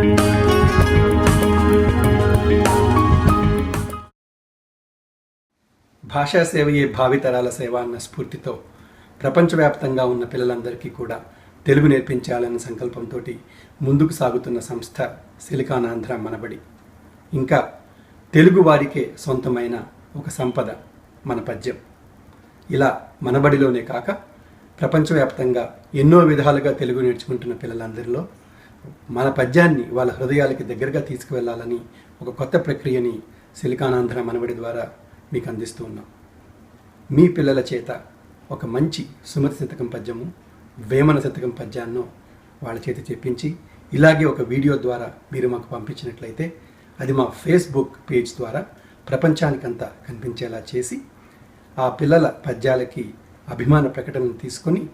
భాషా సేవయే భావితరాల సేవ అన్న స్ఫూర్తితో ప్రపంచవ్యాప్తంగా ఉన్న పిల్లలందరికీ కూడా తెలుగు నేర్పించాలన్న సంకల్పంతో ముందుకు సాగుతున్న సంస్థ సిలికాన్ ఆంధ్ర మనబడి. ఇంకా తెలుగు వారికే సొంతమైన ఒక సంపద మన పద్యం. ఇలా మనబడిలోనే కాక ప్రపంచవ్యాప్తంగా ఎన్నో విధాలుగా తెలుగు నేర్చుకుంటున్న పిల్లలందరిలో మన పద్యాన్ని వాళ్ళ హృదయాలకి దగ్గరగా తీసుకువెళ్ళాలని ఒక కొత్త ప్రక్రియని సిలికాన్ ఆంధ్ర మనబడి ద్వారా మీకు అందిస్తూ ఉన్నాం. మీ పిల్లల చేత ఒక మంచి సుమతి శతకం పద్యము, వేమన శతకం పద్యాన్నో వాళ్ళ చేత చెప్పించి ఇలాగే ఒక వీడియో ద్వారా మీరు మాకు పంపించినట్లయితే అది మా ఫేస్బుక్ పేజ్ ద్వారా ప్రపంచానికంతా కనిపించేలా చేసి ఆ పిల్లల పద్యాలకి అభిమాన ప్రకటనను తీసుకొని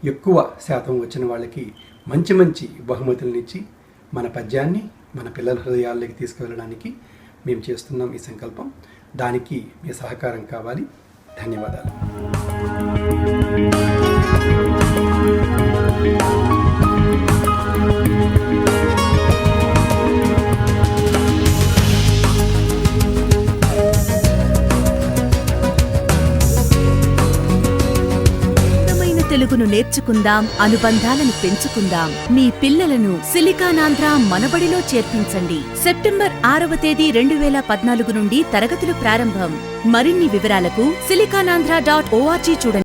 ఎక్కువ శాతం వచ్చిన వాళ్ళకి మంచి మంచి బహుమతులనిచ్చి మన పద్యాన్ని మన పిల్లల హృదయాల్లోకి తీసుకువెళ్ళడానికి మేము చేస్తున్నాం ఈ సంకల్పం. దానికి మీ సహకారం కావాలి. ధన్యవాదాలు. తెలుగును నేర్చుకుందాం, అనుబంధాలను పెంచుకుందాం. మీ పిల్లలను సిలికాన్ ఆంధ్ర మనబడిలో చేర్పించండి. సెప్టెంబర్ 6వ తేదీ 2014 నుండి తరగతులు ప్రారంభం. మరిన్ని వివరాలకు silicanandhra.org చూడండి.